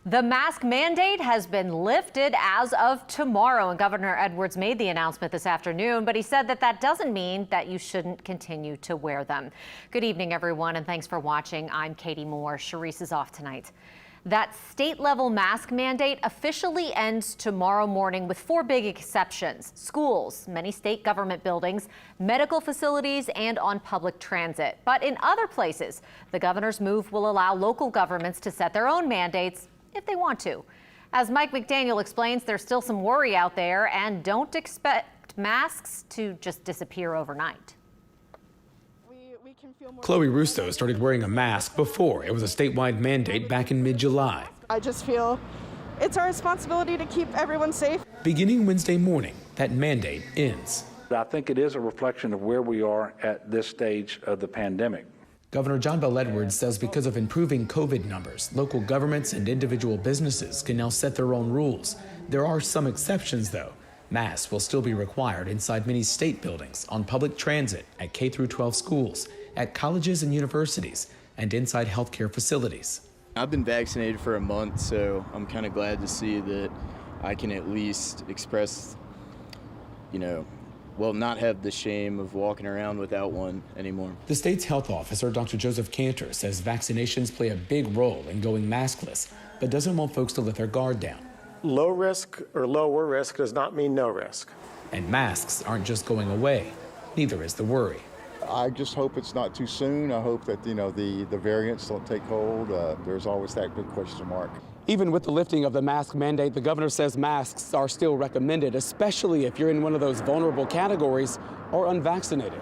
The mask mandate has been lifted as of tomorrow, and Governor Edwards made the announcement this afternoon, but he said that doesn't mean that you shouldn't continue to wear them. Good evening, everyone, and thanks for watching. I'm Katie Moore. Sharice is off tonight. That state-level mask mandate officially ends tomorrow morning with 4 big exceptions: schools, many state government buildings, medical facilities, and on public transit. But in other places, the governor's move will allow local governments to set their own mandates if they want to. As Mike McDaniel explains, there's still some worry out there, and don't expect masks to just disappear overnight. Chloe Russo started wearing a mask before it was a statewide mandate back in mid-July. I just feel it's our responsibility to keep everyone safe. Beginning Wednesday morning, that mandate ends. I think it is a reflection of where we are at this stage of the pandemic. Governor John Bel Edwards says because of improving COVID numbers, local governments and individual businesses can now set their own rules. There are some exceptions, though. Masks will still be required inside many state buildings, on public transit, at K-12 schools, at colleges and universities, and inside healthcare facilities. I've been vaccinated for a month, so I'm kind of glad to see that I can at least express, not have the shame of walking around without one anymore. The state's health officer, Dr. Joseph Cantor, says vaccinations play a big role in going maskless, but doesn't want folks to let their guard down. Low risk or lower risk does not mean no risk. And masks aren't just going away. Neither is the worry. I just hope it's not too soon. I hope that, the variants don't take hold. There's always that big question mark. Even with the lifting of the mask mandate, the governor says masks are still recommended, especially if you're in one of those vulnerable categories or unvaccinated.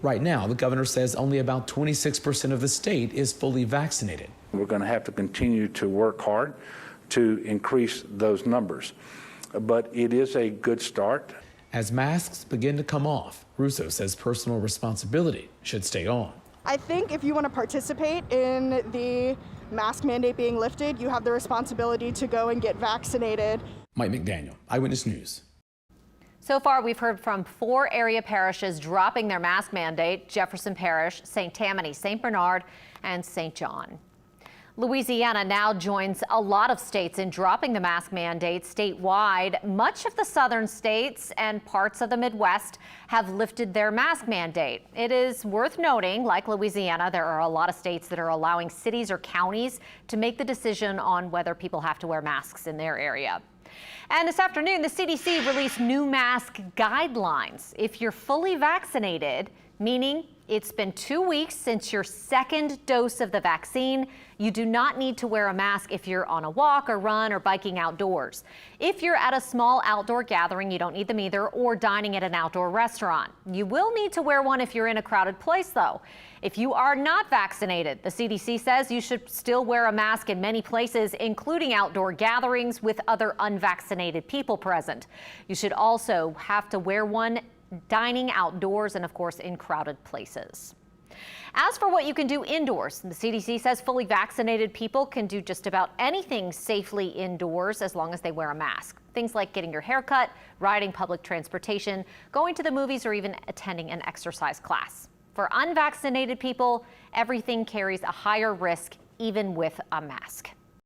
Right now, the governor says only about 26% of the state is fully vaccinated. We're going to have to continue to work hard to increase those numbers. But it is a good start. As masks begin to come off, Russo says personal responsibility should stay on. I think if you want to participate in the mask mandate being lifted, you have the responsibility to go and get vaccinated. Mike McDaniel, Eyewitness News. So far, we've heard from 4 area parishes dropping their mask mandate: Jefferson Parish, St. Tammany, St. Bernard, and St. John. Louisiana now joins a lot of states in dropping the mask mandate statewide. Much of the southern states and parts of the Midwest have lifted their mask mandate. It is worth noting, like Louisiana, there are a lot of states that are allowing cities or counties to make the decision on whether people have to wear masks in their area. And this afternoon, the CDC released new mask guidelines. If you're fully vaccinated, meaning it's been 2 weeks since your second dose of the vaccine, you do not need to wear a mask if you're on a walk or run or biking outdoors. If you're at a small outdoor gathering, you don't need them either, or dining at an outdoor restaurant. You will need to wear one if you're in a crowded place, though. If you are not vaccinated, the CDC says you should still wear a mask in many places, including outdoor gatherings with other unvaccinated people present. You should also have to wear one dining outdoors and, of course, in crowded places. As for what you can do indoors, the CDC says fully vaccinated people can do just about anything safely indoors as long as they wear a mask. Things like getting your hair cut, riding public transportation, going to the movies, or even attending an exercise class. For unvaccinated people, everything carries a higher risk, even with a mask.